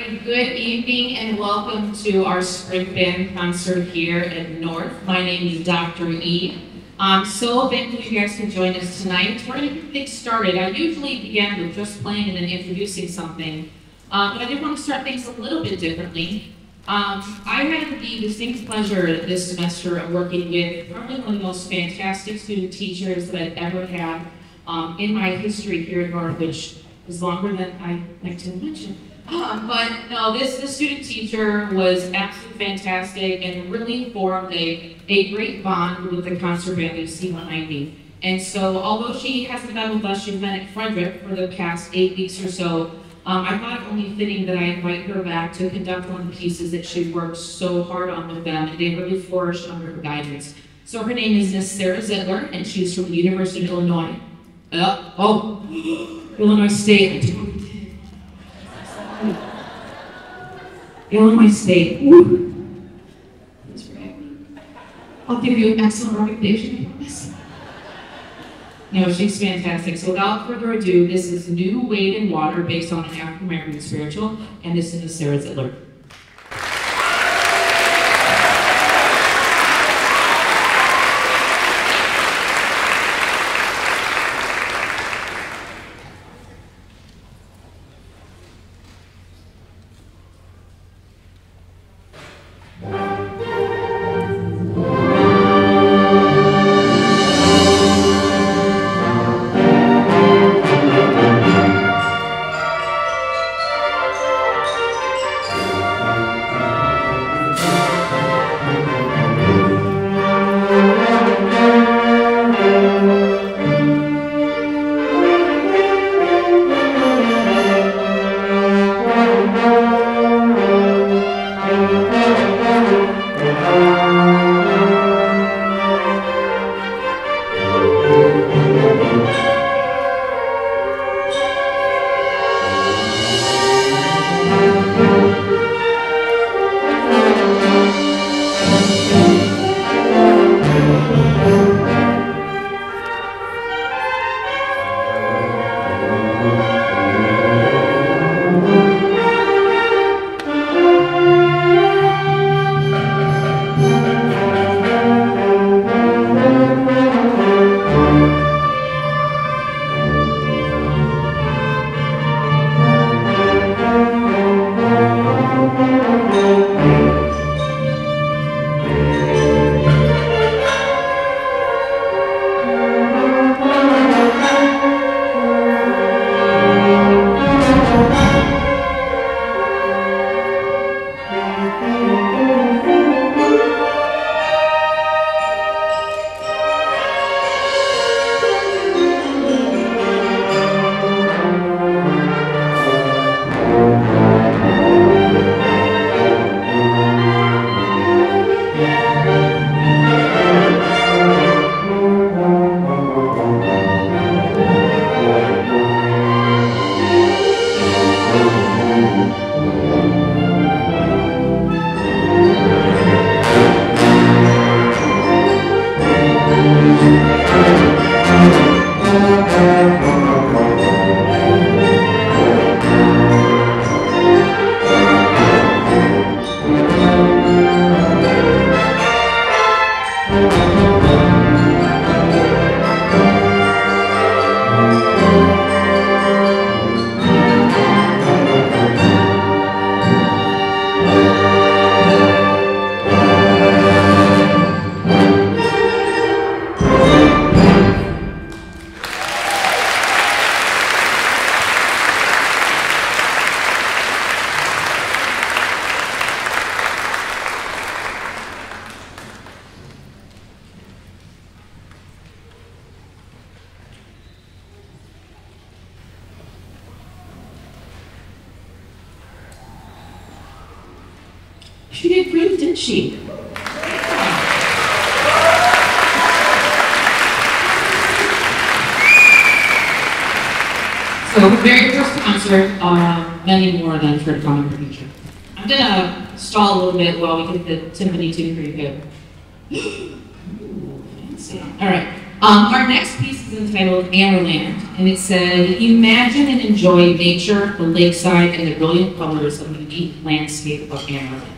right, good evening and welcome to our spring band concert here at North. My name is Dr. E. I'm so thankful you guys can join us tonight. We're going to get things started. I usually begin with just playing and then introducing something, but I did want to start things a little bit differently. I had the distinct pleasure this semester of working with probably one of the most fantastic student teachers that I've ever had in my history here at North, which is longer than I like to mention. But no, this student teacher was absolutely fantastic and really formed a great bond with the concert band that you see behind me. And so, although she hasn't been with us, she's been at Frederick for the past 8 weeks or so, I thought it only fitting that I invite her back to conduct one of the pieces that she worked so hard on with them, and they really flourished under her guidance. So her name is Miss Sarah Zidler, and she's from the University of Illinois. Illinois State. Illinois State. Woo. That's right. I'll give you an excellent recommendation, I promise. No, she's fantastic. So without further ado, this is New Wade in Water based on an African American spiritual, and this is Sarah Zidler. She did great, didn't she? So, very first concert, many more than for common future. I'm gonna stall a little bit while we get the timpani tune pretty good. Ooh, fancy. All right. Our next piece is entitled Amaranth, and it said, imagine and enjoy nature, the lakeside, and the brilliant colors of the unique landscape of Amaranth.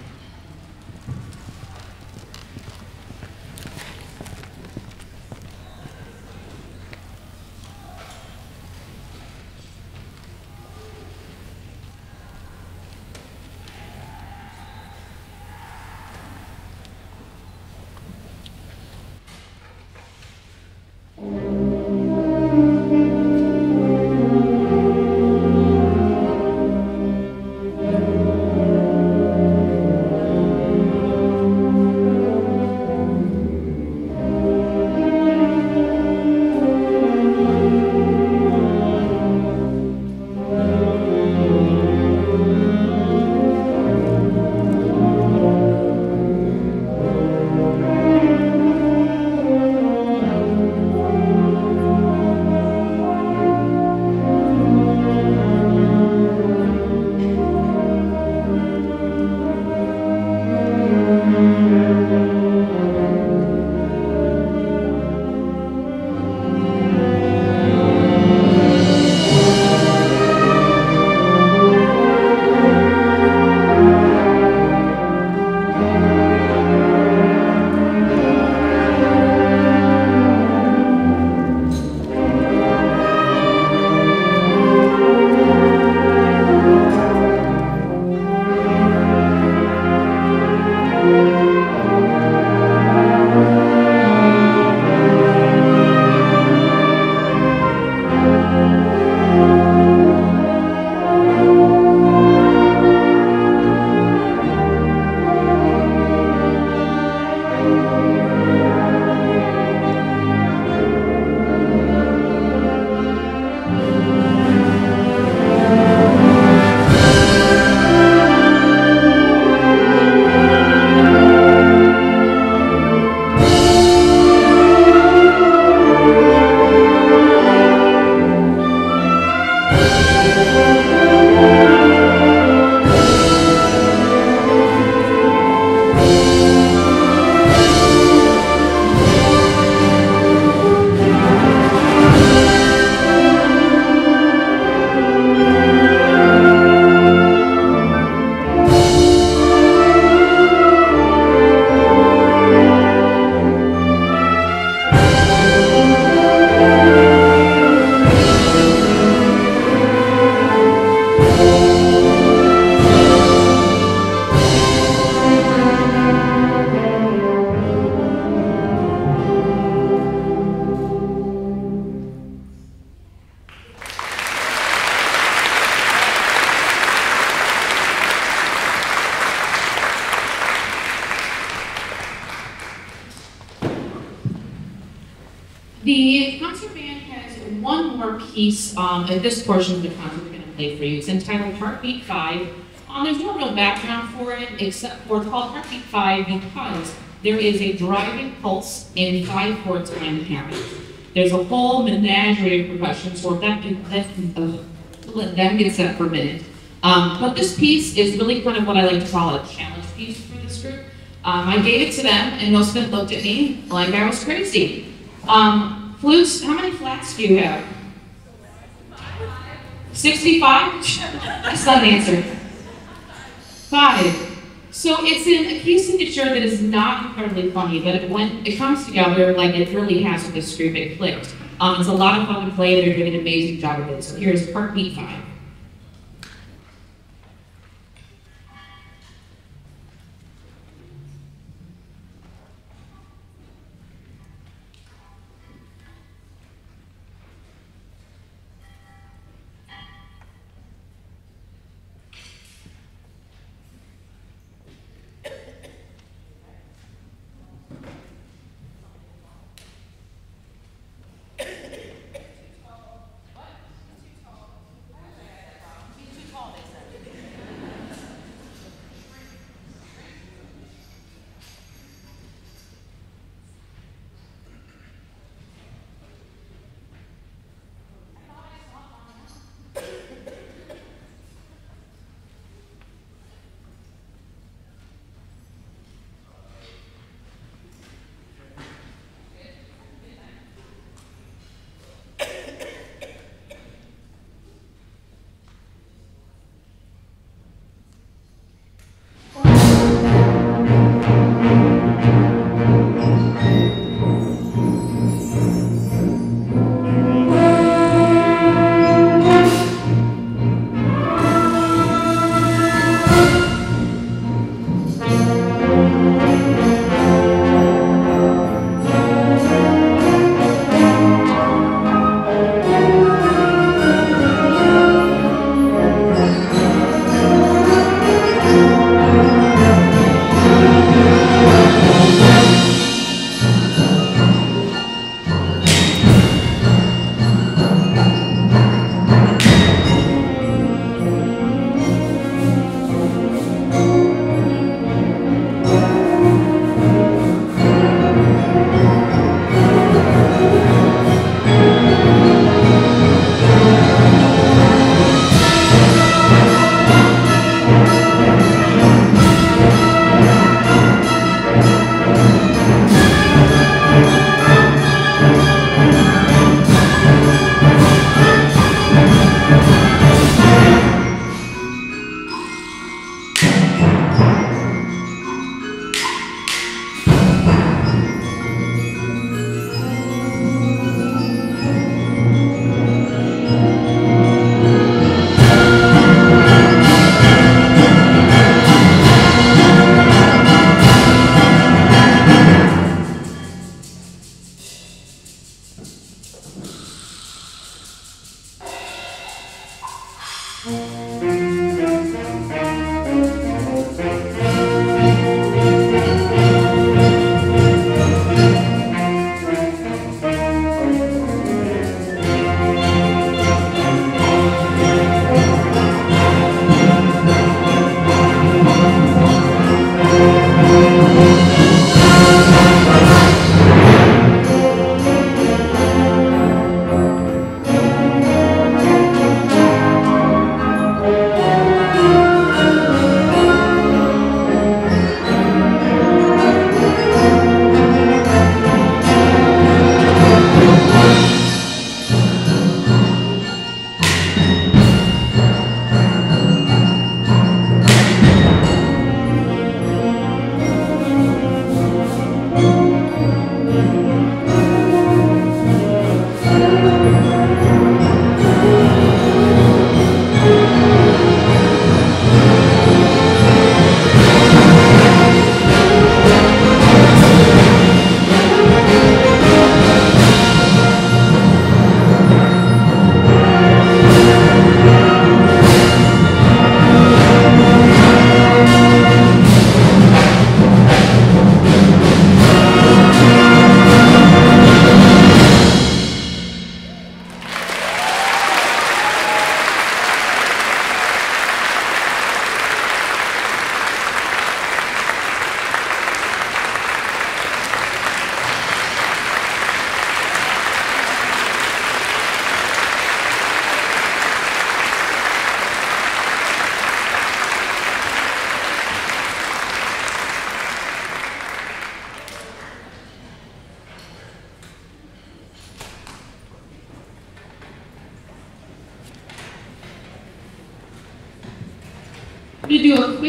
The concert band has one more piece in this portion of the concert we're going to play for you. It's entitled Heartbeat 5. There's no real background for it, except for it's called Heartbeat 5 because there is a driving pulse in 5/4 time habit. There's a whole menagerie of percussion, so let them get set for a minute. But this piece is really kind of what I like to call a challenge piece for this group. I gave it to them, and most of them looked at me like I was crazy. Flutes, how many flats do you have? 65? That's not an answer. 5. So it's a key signature that is not incredibly funny, but when it comes together, like it really has with this group, it clicked. It's a lot of fun to play. They're doing an amazing job of it. So here's Heartbeat 5.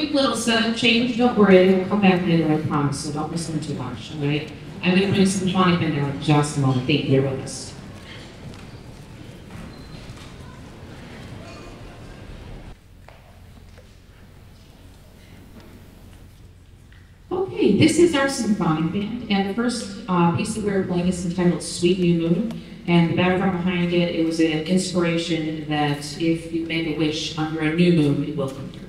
quick little setup change. Don't worry, it'll come back later, I promise, so don't listen too much, all right? I'm going to bring Symphonic Band down in just a moment. Thank you, bear with us. Okay, this is our Symphonic Band, and the first piece that we're playing is entitled Sweet New Moon, and the background behind it, it was an inspiration that if you make a wish under a new moon, it will come true.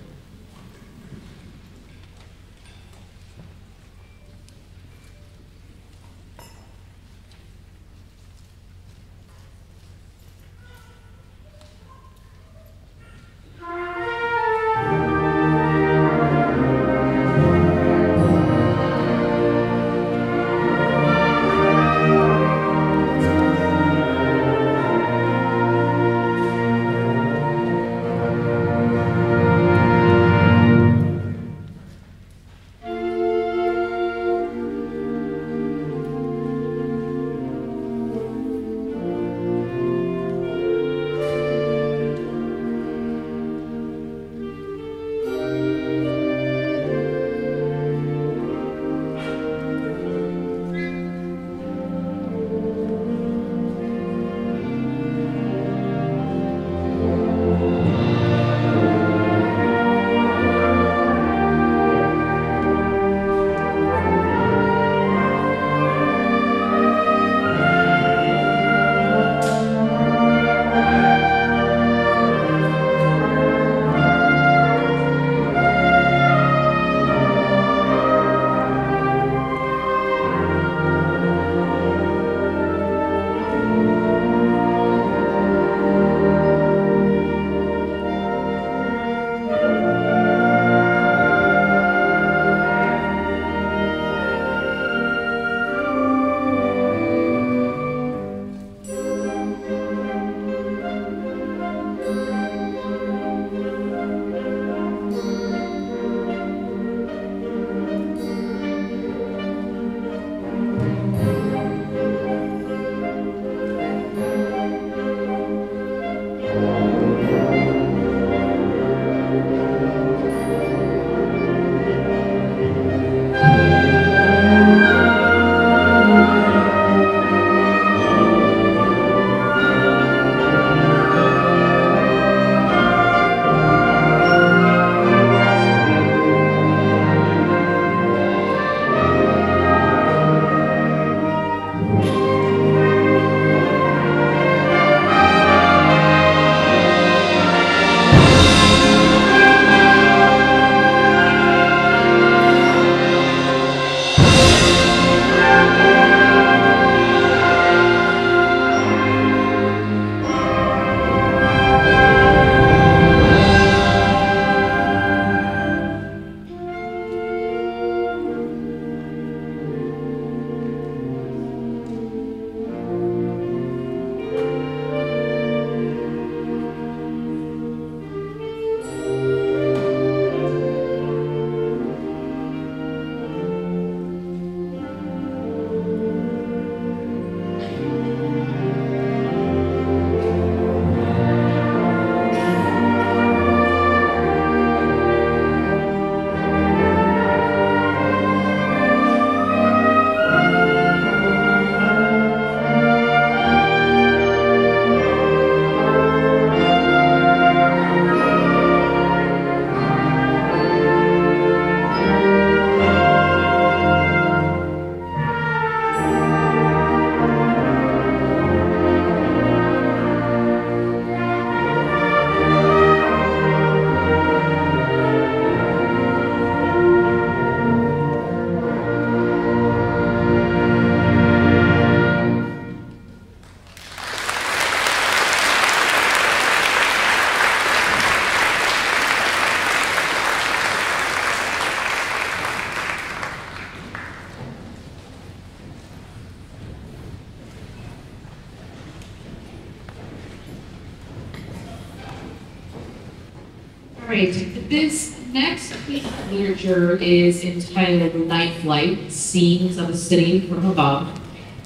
right, this next piece of literature is entitled Night Flight, Scenes of a City from Above,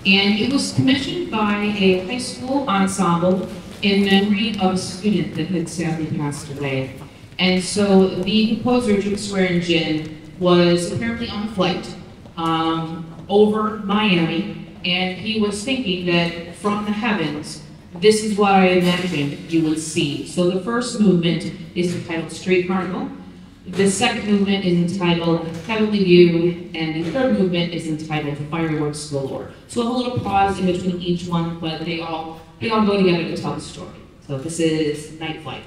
and it was commissioned by a high school ensemble in memory of a student that had sadly passed away. And so the composer, Duke Swearingen, was apparently on a flight over Miami, and he was thinking that from the heavens, this is what I imagined you would see. So the first movement is entitled Street Carnival. The second movement is entitled Heavenly View, and the third movement is entitled Fireworks Galore. So we'll have a little pause in between each one, but they all go together to tell the story. So this is Night Flight.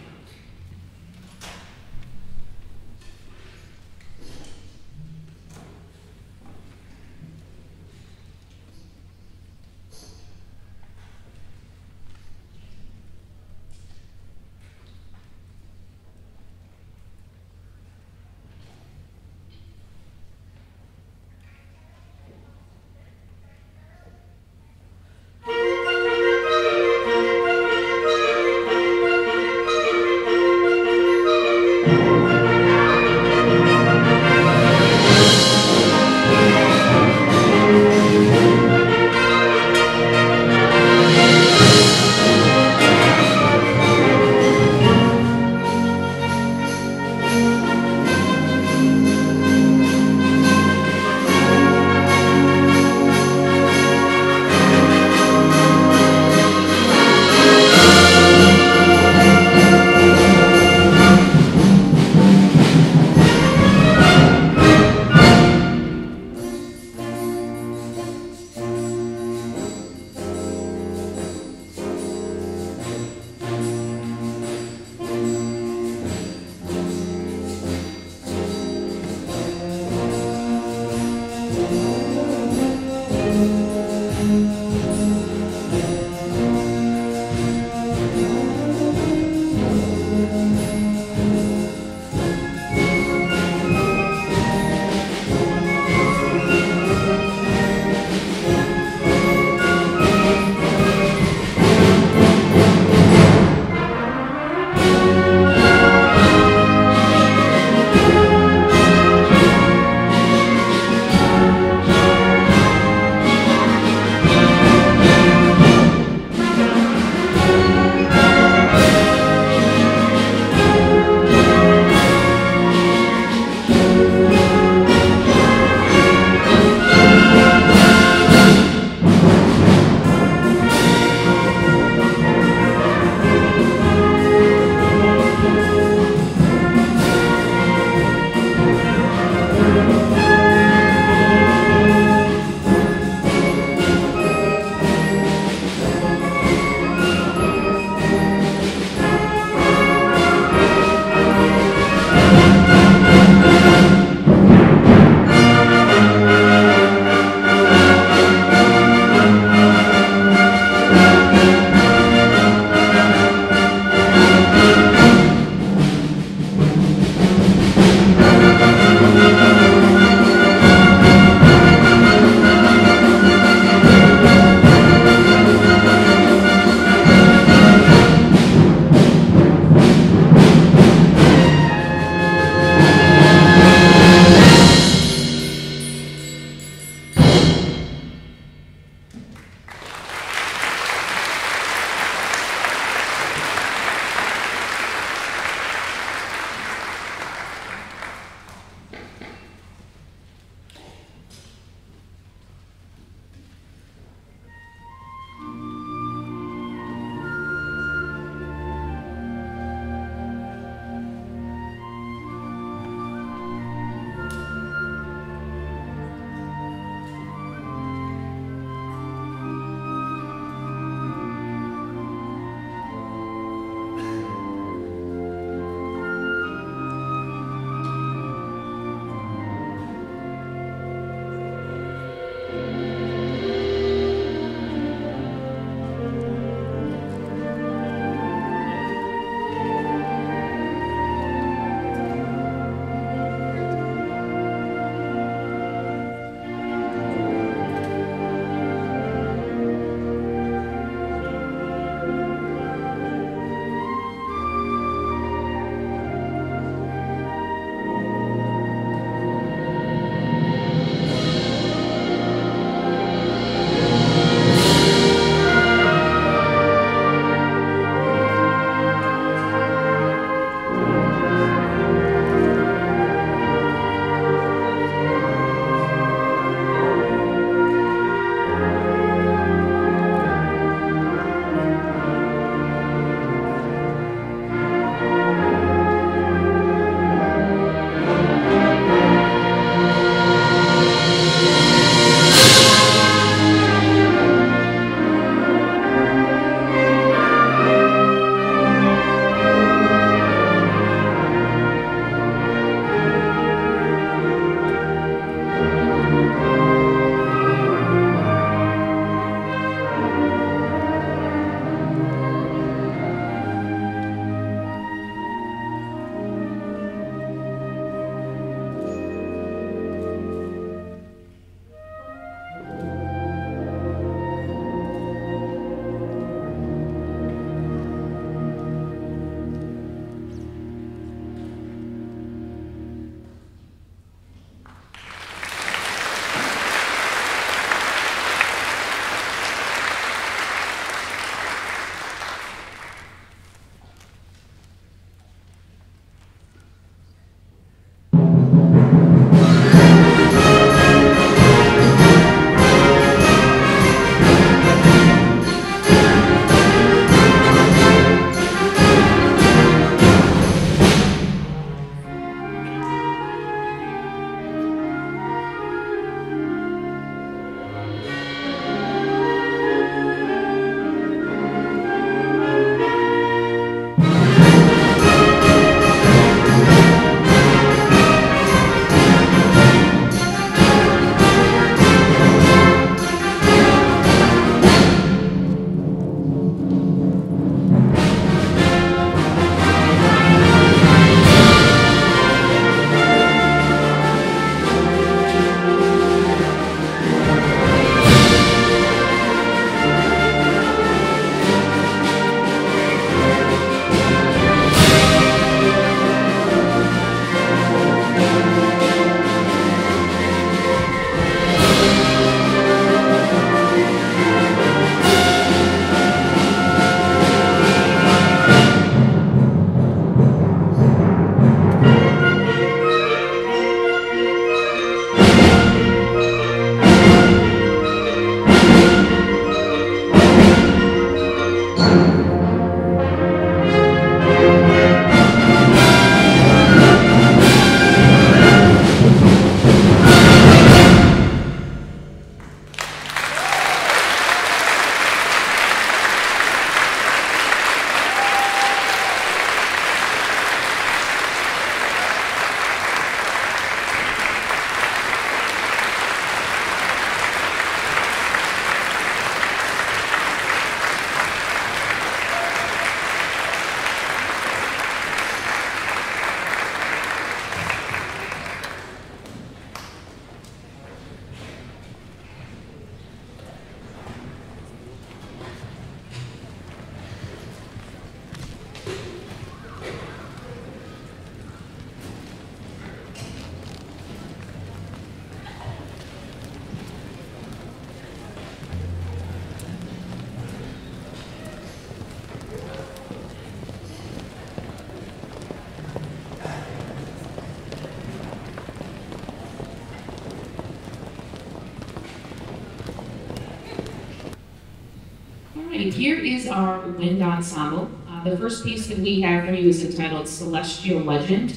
Alrighty, here is our wind ensemble. The first piece that we have for you is entitled Celestial Legend.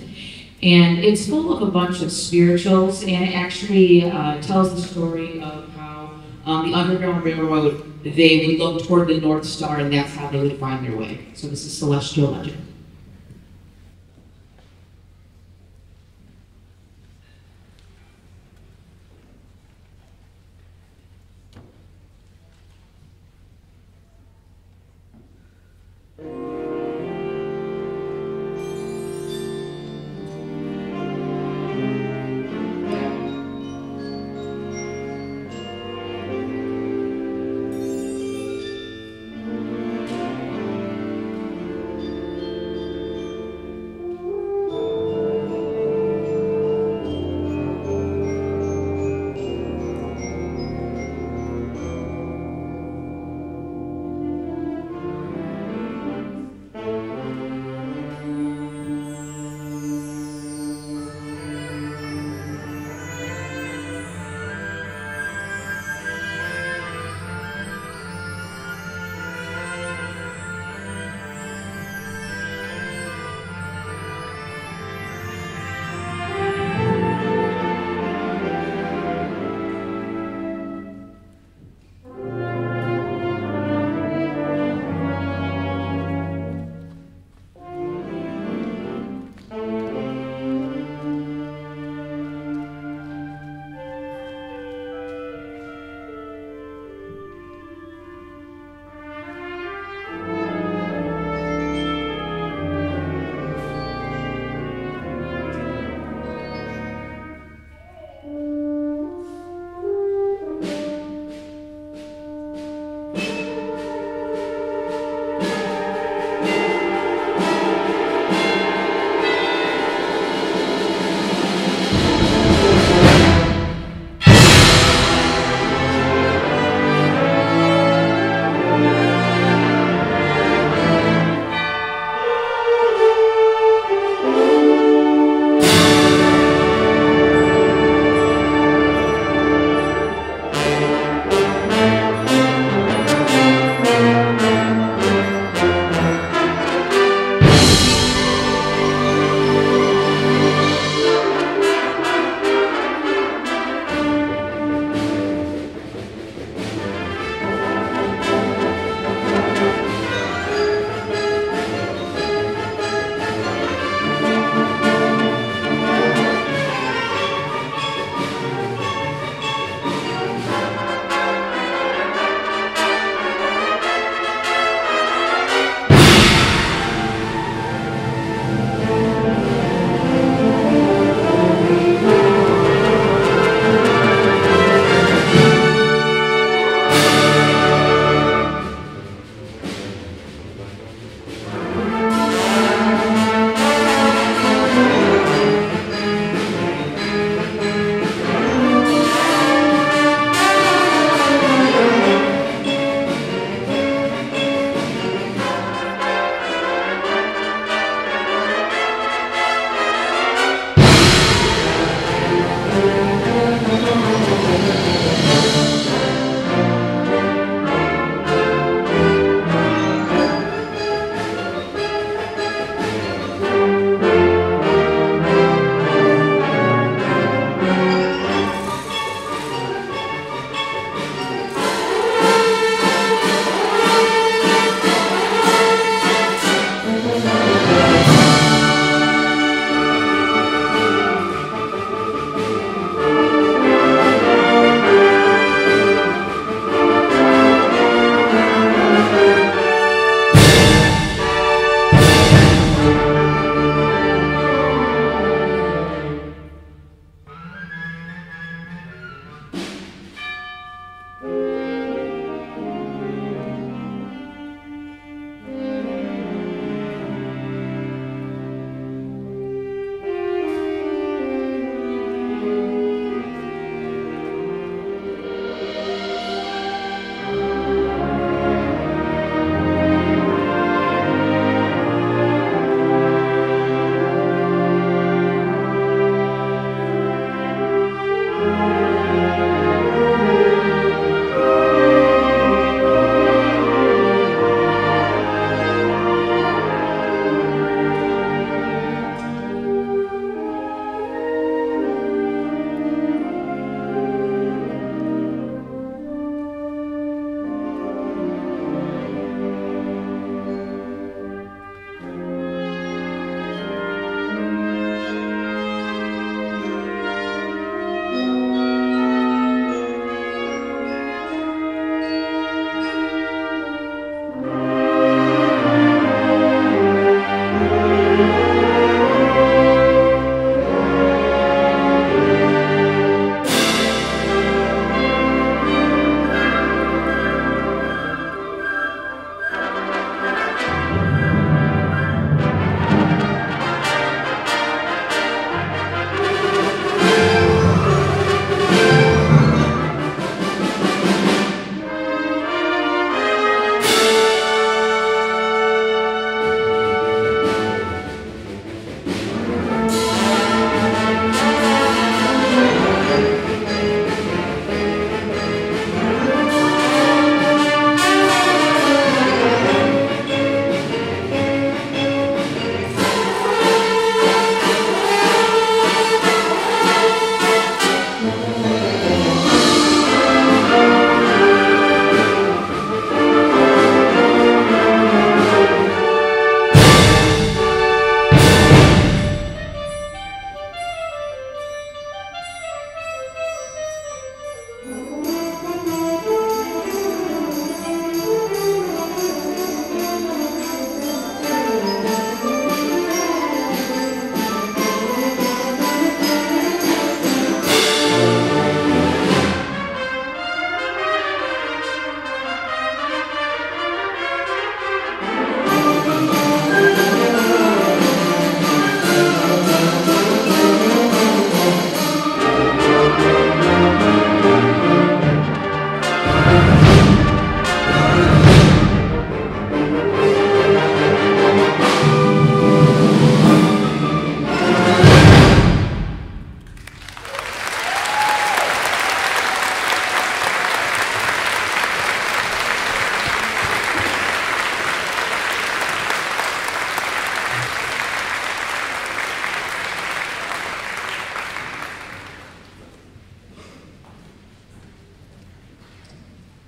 And it's full of a bunch of spirituals, and it actually tells the story of how the Underground Railroad, they would look toward the North Star, and that's how they would find their way. So this is Celestial Legend.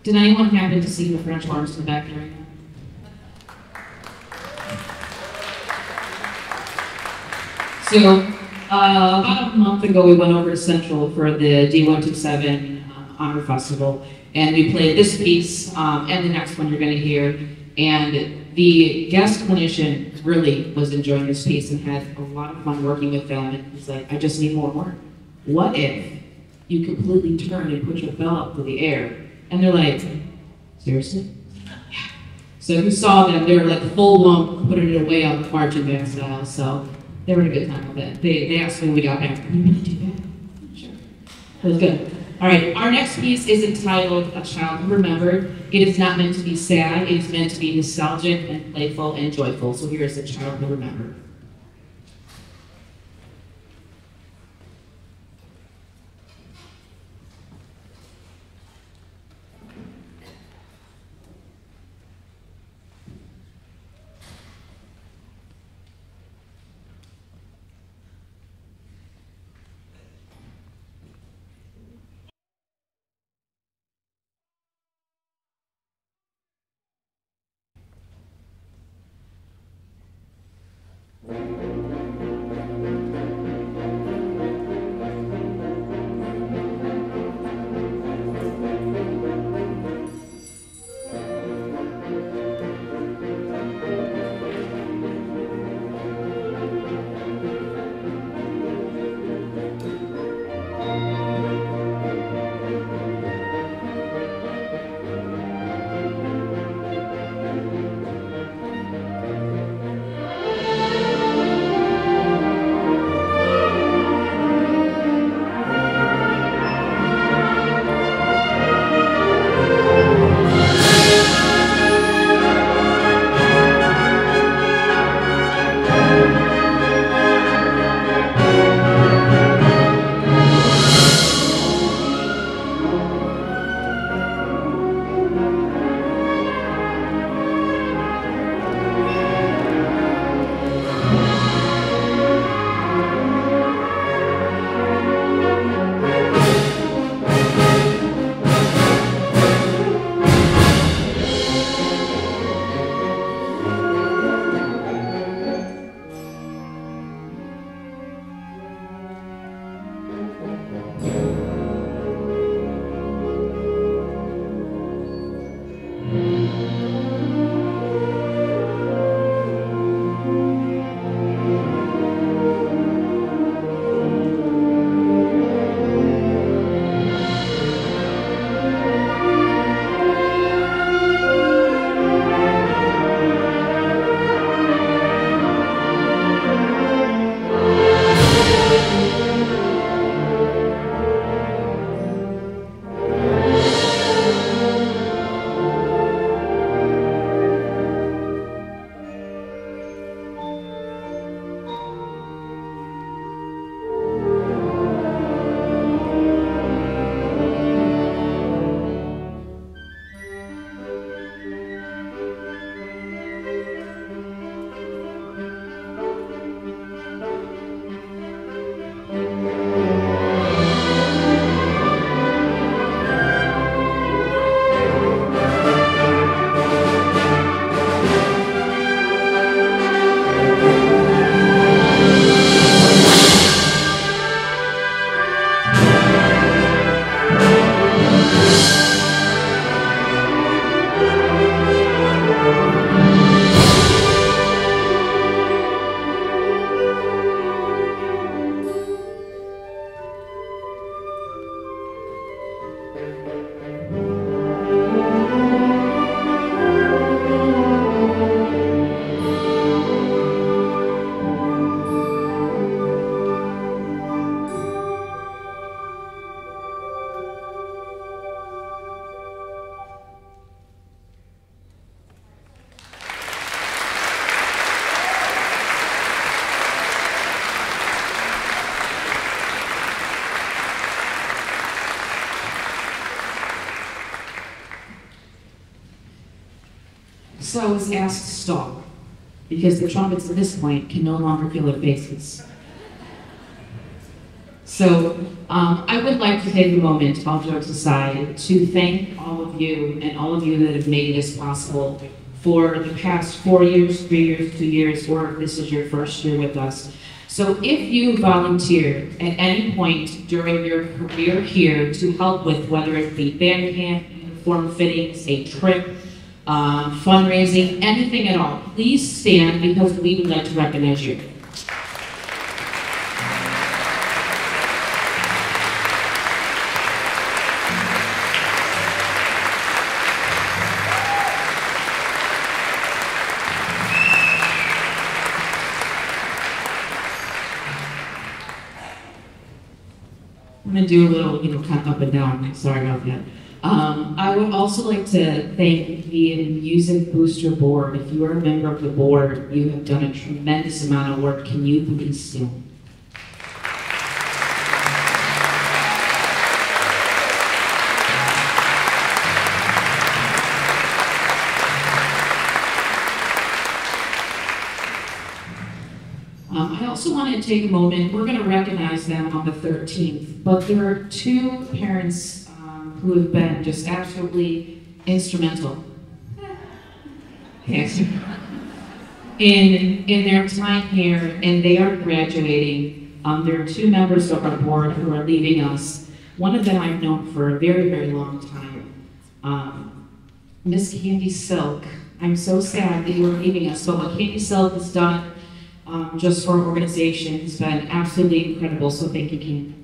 Did anyone happen to see the French horns in the back during that? So, about a month ago, we went over to Central for the D127 Honor Festival, and we played this piece and the next one you're going to hear. And the guest clinician really was enjoying this piece and had a lot of fun working with them. And he's like, I just need more work. What if you completely turn and put your bell up to the air? And they're like, seriously? Yeah. So if you saw them, they were like full blown putting it away on the marching band style. So they were in a good time with it. They asked me when we got back, can you really do that? Sure. It was good. All right, our next piece is entitled A Child Who Remembered. It is not meant to be sad. It is meant to be nostalgic and playful and joyful. So here is A Child Who Remembered. So I was asked to stop, because the trumpets at this point can no longer feel their faces. I would like to take a moment, all jokes aside, to thank all of you and all of you that have made this possible for the past 4 years, 3 years, 2 years, or if this is your first year with us. So if you volunteer at any point during your career here to help with whether it be band camp, uniform fittings, a trip, fundraising, anything at all, please stand because we would like to recognize you. I'm going to do a little, kind of up and down. Sorry about that. I would also like to thank the Music Booster Board. If you are a member of the board, you have done a tremendous amount of work. Can you please stand? I also wanted to take a moment. We're going to recognize them on the 13th, but there are 2 parents who have been just absolutely instrumental in their time here, and they are graduating. There are 2 members of our board who are leaving us. One of them I've known for a very, very long time. Miss Candy Silk. I'm so sad that you are leaving us, but what Candy Silk has done just for our organization has been absolutely incredible, so thank you, Candy.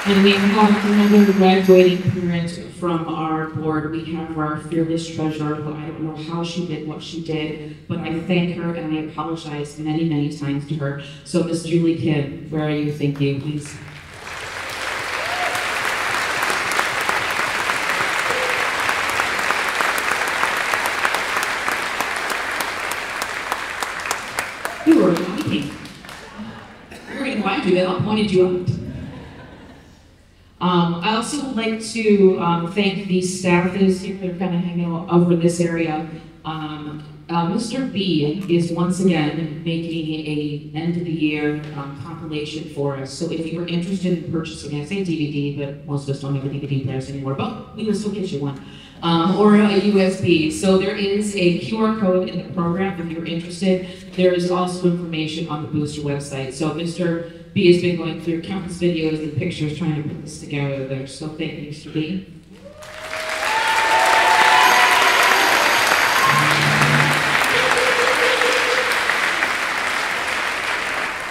And we have another graduating parent from our board. We have our fearless treasurer, who I don't know how she did what she did, but I thank her and I apologize many, many times to her. So Miss Julie Kidd, where are you? Thank you, please. You were lying. We're going to lie to you, then I'll point you out. I also would like to thank the staff that is here. They're kind of hanging out over this area. Mr. B is once again making a end of the year compilation for us. So if you're interested in purchasing, I say DVD, but most of us don't have DVD players anymore, but we will still get you one. Or a USB. So there is a QR code in the program if you're interested. There is also information on the Booster website. So Mr. B has been going through countless videos and pictures trying to put this together there. So thank you, Mr. B.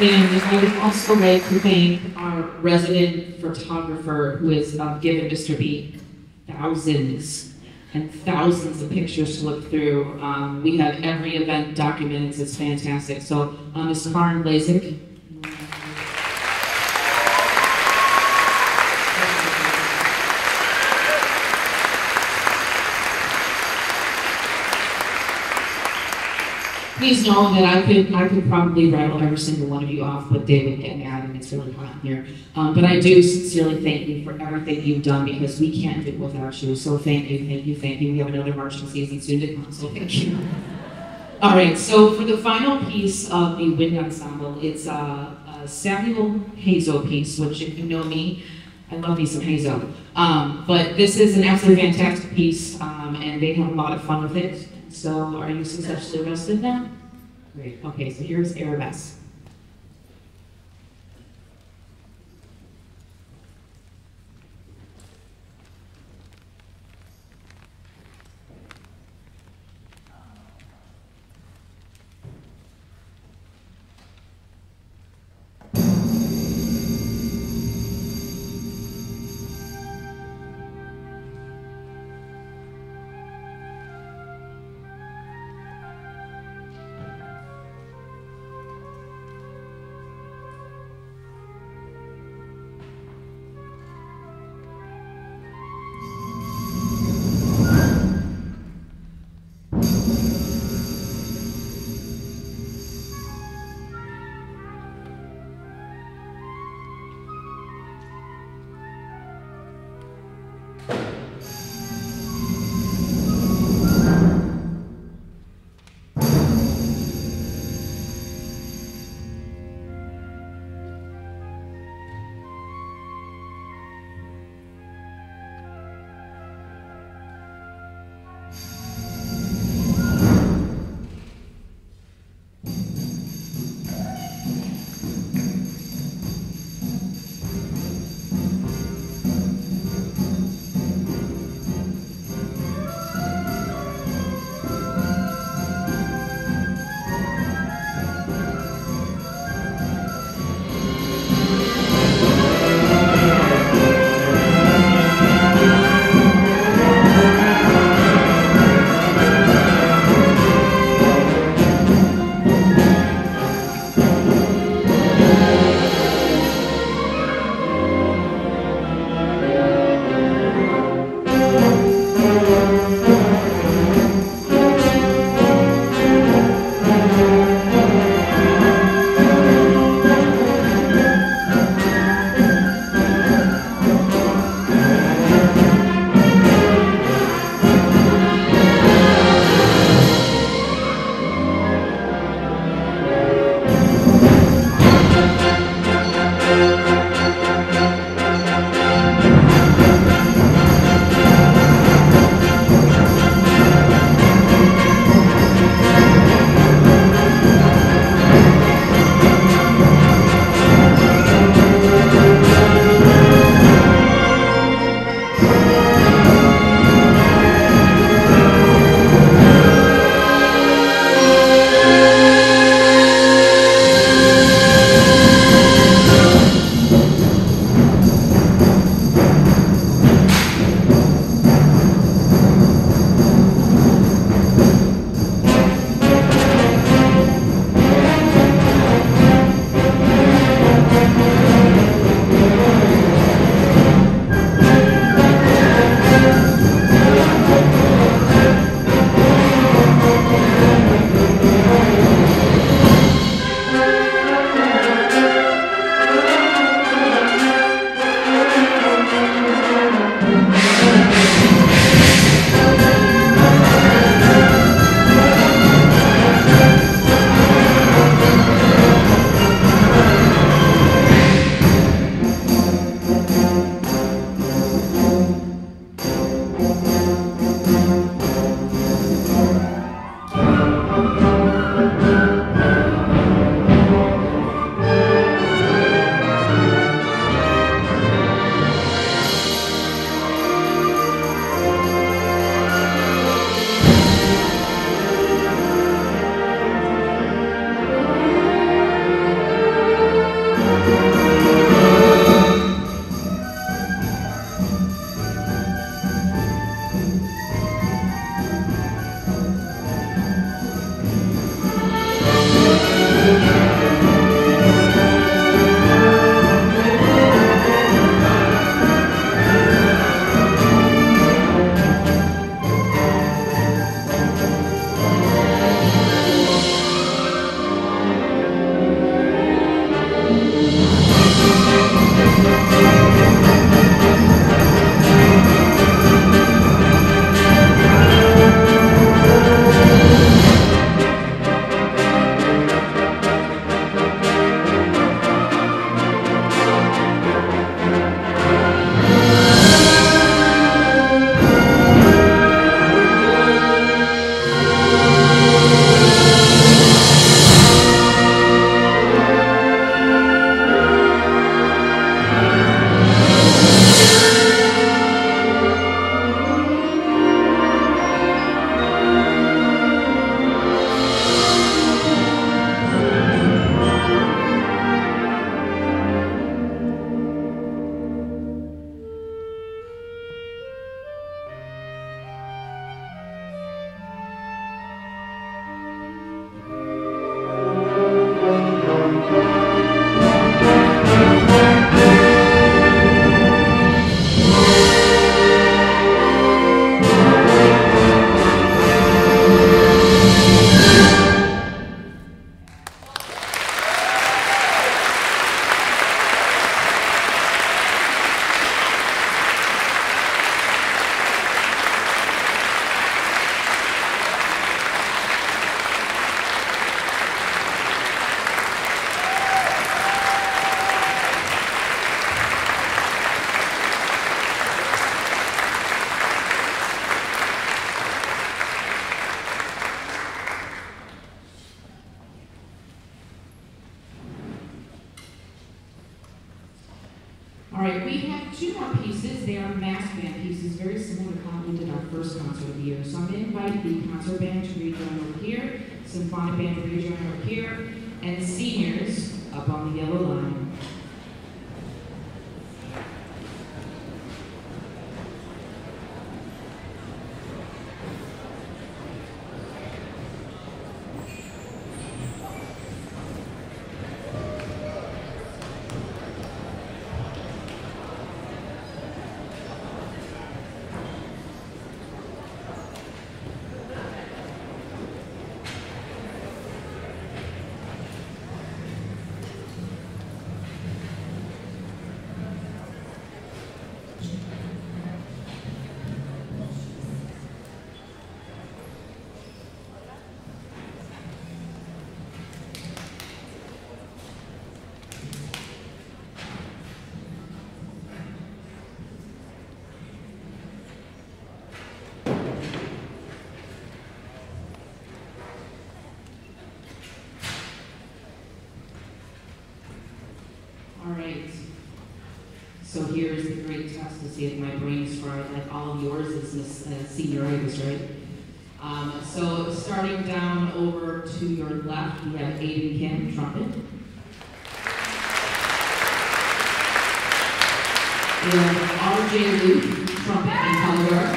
And I would also like to thank our resident photographer who has given Mr. B thousands and thousands of pictures to look through. We have every event documented. It's fantastic. So Ms. Karen Grayslake. Please know that I could probably rattle every single one of you off, but they would get mad and it's really hot in here. But I do sincerely thank you for everything you've done because we can't do it without you. So thank you, thank you, thank you. We have another marching season soon to come, so thank you. All right, so for the final piece of the wind ensemble, it's a Samuel Hazo piece, which if you know me, I love me some Hazo. But this is an absolutely fantastic piece, and they have a lot of fun with it. So, are you successfully rested now? Great. Okay, so here's Arabesque. right, we have two more pieces. They are mass band pieces, very similar to how we did our first concert of the year. So I'm going to invite the concert band to rejoin over here, Symphonic Band to rejoin over here, and seniors up on the yellow line. All right, so here's the great test to see if my brain is fried, like all of yours is this senioritis, right? So starting down over to your left, we have Aiden Kim, trumpet. We have RJ Luke, trumpet and color guard.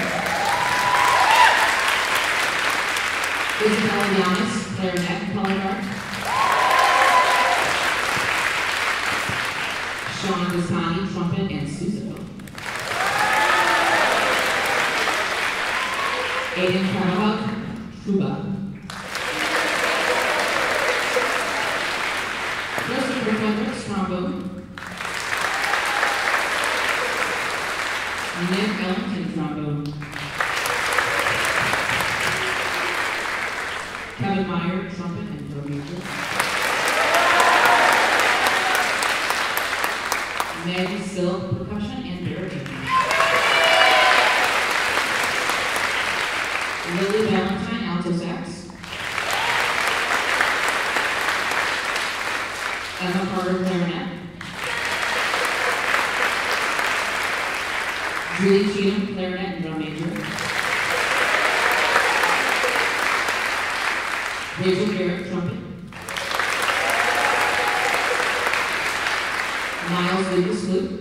Isabella Giannis, clarinet and color guard. Sean Desani, trumpet and sousaphone. Aiden Carahug, tuba. Joseph Rickles, trombone. Nick Ellington, trombone. Kevin Meyer, trumpet and throat major. Maggie Silk, percussion and baritone. Lily Valentine, alto sax. Emma Carter, clarinet. Julie Cheatham, clarinet and drum major. Rachel Garrett, trumpet. Miles Lucas, flute.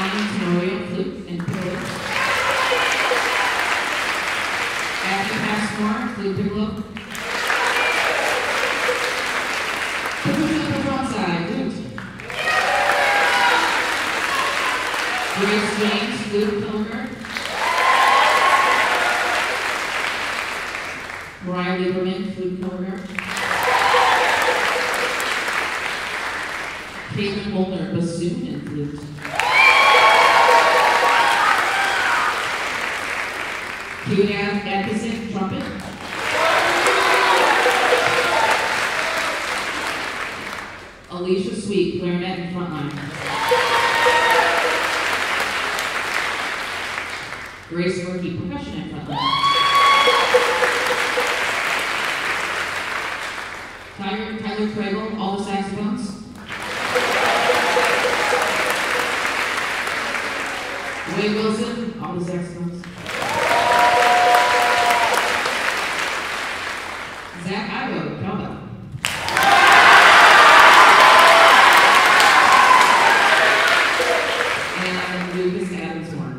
Adam Tenorio, flute and piccolo. Abby Passmore, flute piccolo. Patricia on the front side, flute. Grace James, flute, color guard. Mariah Lieberman, flute, color guard. Caitlin Molnar, bassoon and flute. Kieran Atkinson, trumpet. Alicia Sweet, clarinet and frontline. Grace Murphy, percussion and frontline. Tyler Craigle, all the saxophones. Wade Wilson, all the saxophones. Zach Ivo, cowbell. And Lucas Adams horn.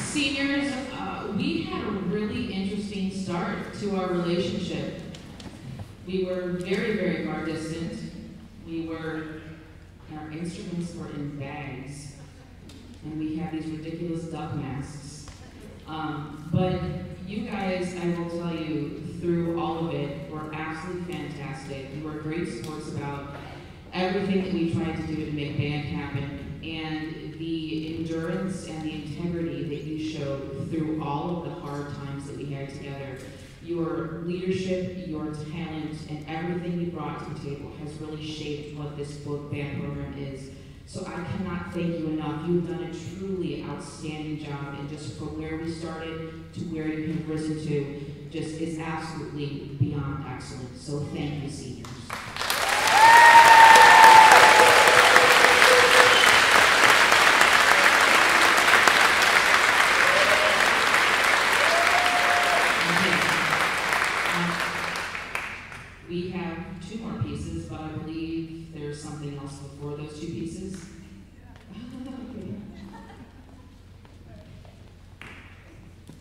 Seniors, we had a really interesting start to our relationship. We were very, very far distant. Our instruments were in bags, and we had these ridiculous duck masks. But you guys, I will tell you, through all of it, were absolutely fantastic. You were great sports about everything that we tried to do to make band happen, and the endurance and the integrity that you showed through all of the hard times that we had together. Your leadership, your talent, and everything you brought to the table has really shaped what this band program is. So I cannot thank you enough. You've done a truly outstanding job, and just from where we started to where you have risen to, just is absolutely beyond excellent. So thank you, seniors. We have two more pieces, but I believe there's something else before those two pieces.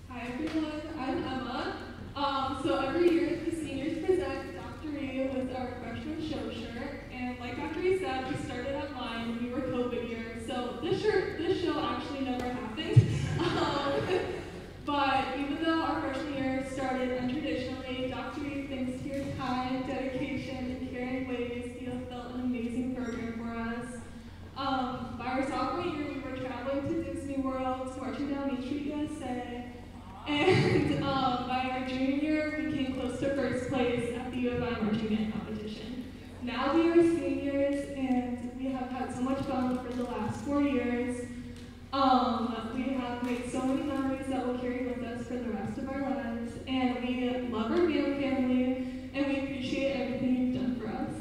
Hi everyone, I'm Emma. So every year the seniors present Dr. E with our freshman show shirt, and like Dr. E said, we started online. We were COVID year, so this show actually never happened. But even though our freshman year started untraditionally, Dr. E, thanks to your time, dedication, and caring ways, you have built an amazing program for us. By our sophomore year, we were traveling to Disney World, marching down Main Street, USA. And by our junior year, we came close to first place at the U of I marching band competition. Now we are seniors, and we have had so much fun for the last 4 years. We have made so many memories that will carry with us for the rest of our lives, and we love our band family, and we appreciate everything you've done for us.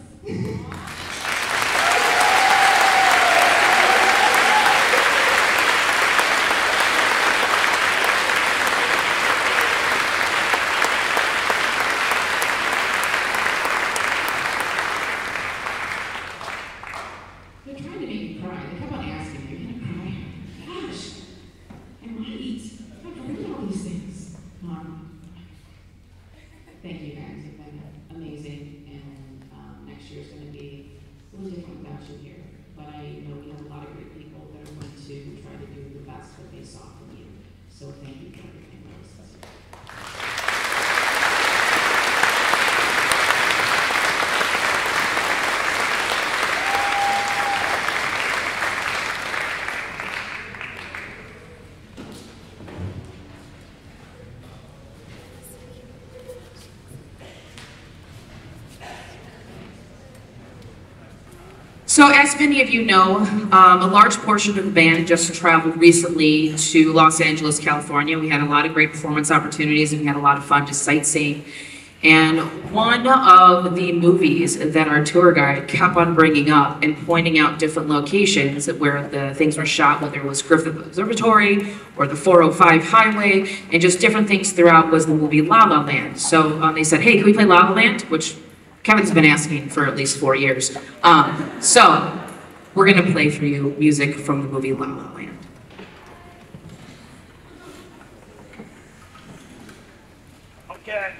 They're trying to make me cry. They kept on asking me, "Are you gonna cry?" Gosh, I want to eat. I have to read all these things. Thank you guys. You've been amazing, and next year is going to be a little different without you here. But I know we have a lot of great people that are going to try to do the best that they saw from you. So thank you for everything that was this year. So as many of you know, a large portion of the band just traveled recently to Los Angeles, California. We had a lot of great performance opportunities and we had a lot of fun just sightseeing. And one of the movies that our tour guide kept on bringing up and pointing out different locations where the things were shot, whether it was Griffith Observatory or the 405 Highway, and just different things throughout, was the movie La La Land. So they said, hey, can we play La La Land? Which Kevin's been asking for at least 4 years. So we're gonna play for you music from the movie La La Land. Okay.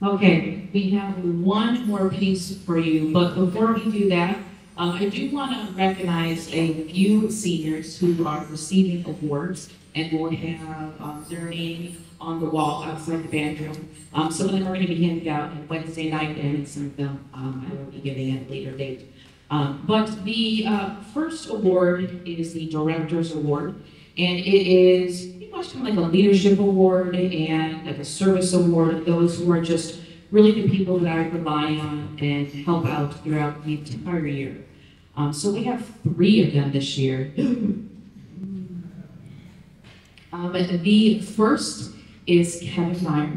Okay, we have one more piece for you, but before we do that, I do want to recognize a few seniors who are receiving awards and will have their name on the wall outside the band room. Some of them are going to be handed out on Wednesday night, and some of them I will be giving at a later date. But the first award is the Director's Award, and it is pretty much kind of like a leadership award and like a service award. Those who are just really the people that I rely on and help out throughout the entire year. So we have 3 of them this year. The first is Kevin Meyer.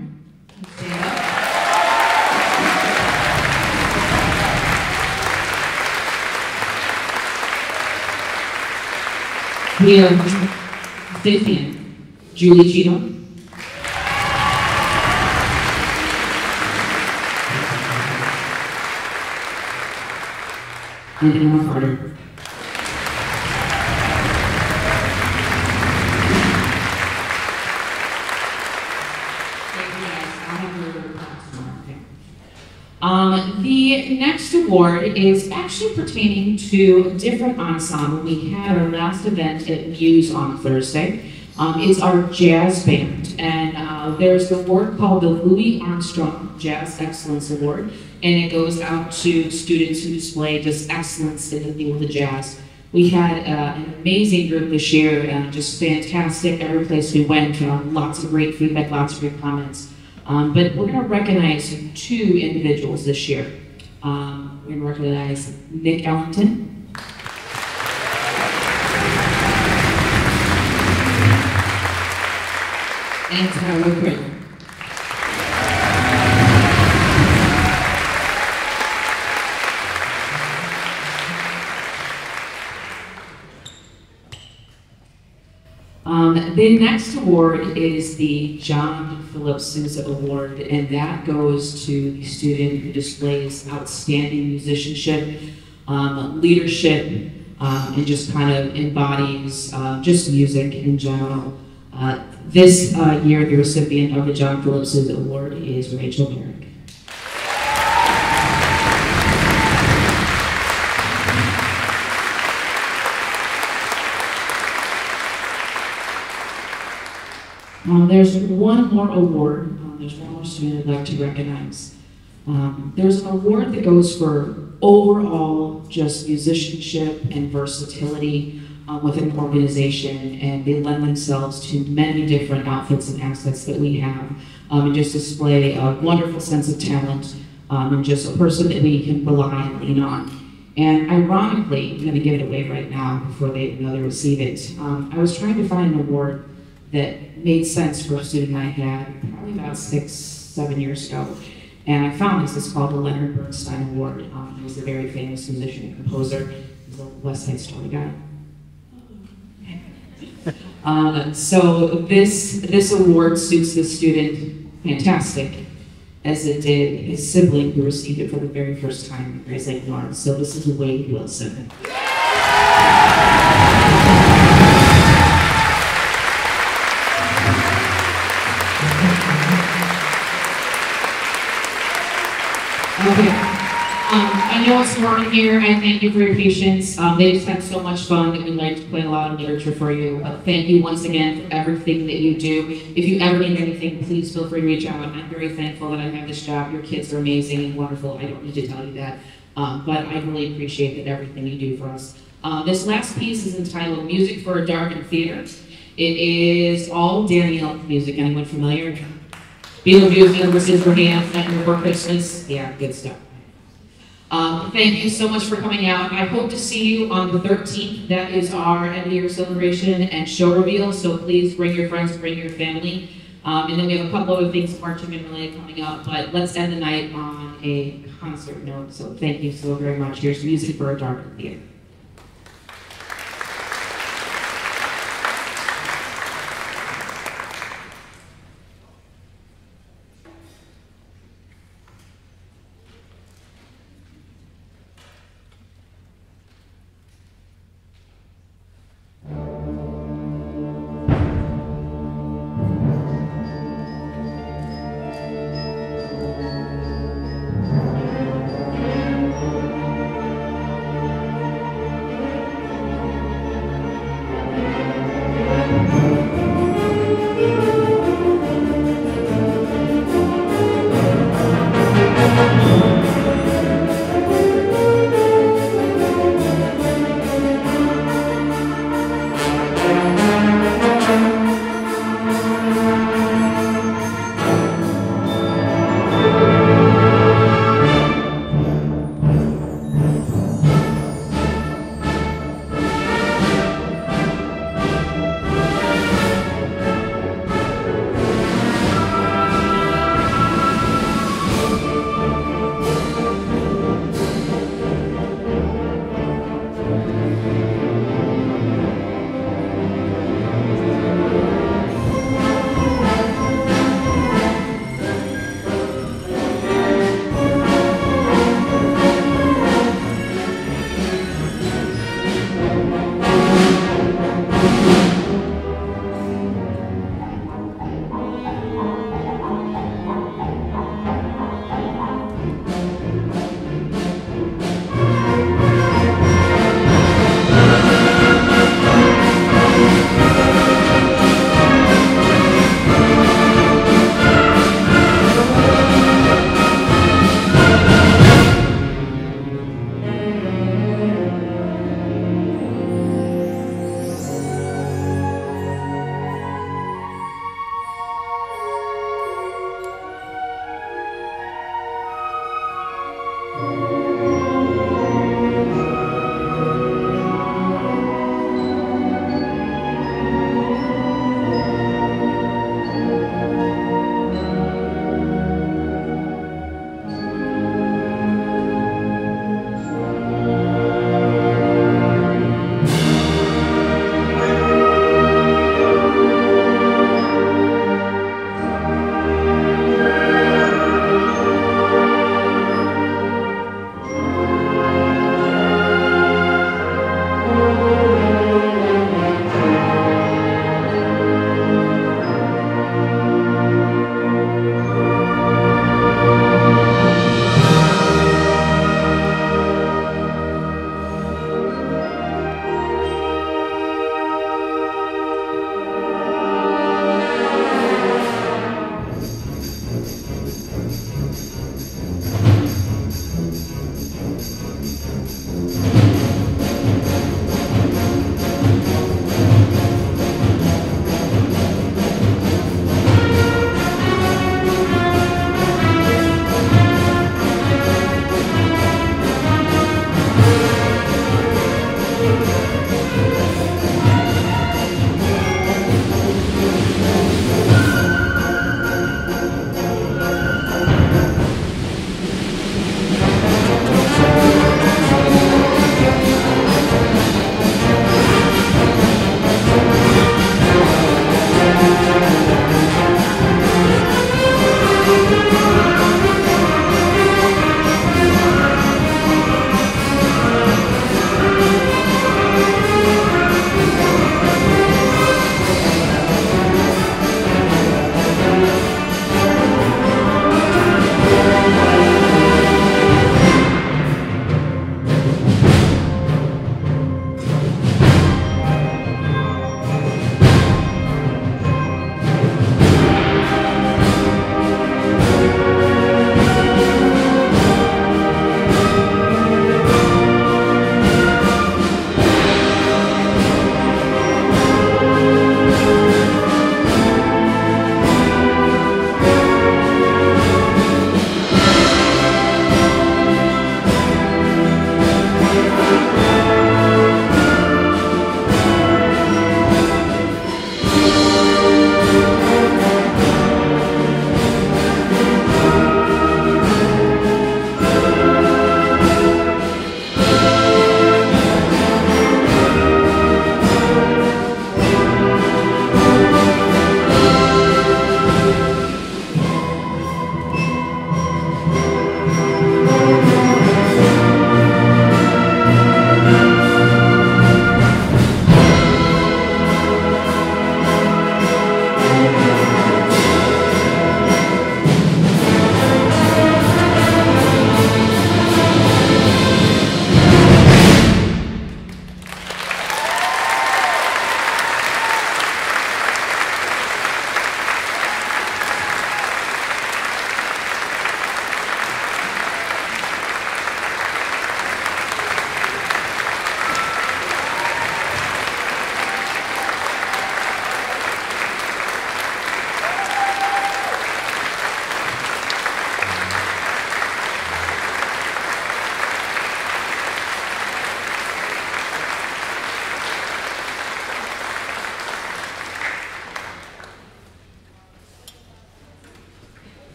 We have Vivian, Julie Cheatham. And Emma Carter. The next award is actually pertaining to a different ensemble. We had our last event at Muse on Thursday. It's our jazz band, and there's the award called the Louis Armstrong Jazz Excellence Award, and it goes out to students who display just excellence in the field of jazz. We had an amazing group this year, just fantastic. Every place we went, lots of great feedback, lots of great comments. But we're going to recognize 2 individuals this year. We're going to recognize Nick Ellington. And Tyler Kramer. The next award is the John Philip Sousa Award, and that goes to the student who displays outstanding musicianship, leadership, and just kind of embodies just music in general. This year, the recipient of the John Philip Sousa Award is Rachel Merrick. There's one more award. There's one more student I'd like to recognize. There's an award that goes for overall just musicianship and versatility within an organization, and they lend themselves to many different outfits and assets that we have, and just display a wonderful sense of talent, and just a person that we can rely and lean on. And ironically, I'm going to give it away right now before they receive it. I was trying to find an award that made sense for a student I had probably about 6-7 years ago. And I found this. It's called the Leonard Bernstein Award. He was a very famous musician and composer. He's a West Side Story guy. So this award suits the student fantastic, as it did his sibling who received it for the very first time at Grayslake North. So this is Wade Wilson. Okay. I know it's warm in here. I thank you for your patience. They just had so much fun that we'd like to play a lot of literature for you. Thank you once again for everything that you do. If you ever need anything, please feel free to reach out. I'm very thankful that I have this job. Your kids are amazing and wonderful. I don't need to tell you that. But I really appreciate that everything you do for us. This last piece is entitled Music for a Darkened Theater. It is all Danny Elk music. Anyone familiar? Beetlejuice, Universes for Hands, Nightmare Before Christmas. Yeah, good stuff. Thank you so much for coming out. I hope to see you on the 13th. That is our end of year celebration and show reveal, so please bring your friends, bring your family. And then we have a couple other things marching and related coming up, but let's end the night on a concert note. So thank you so very much. Here's Music for a Darkened Theater.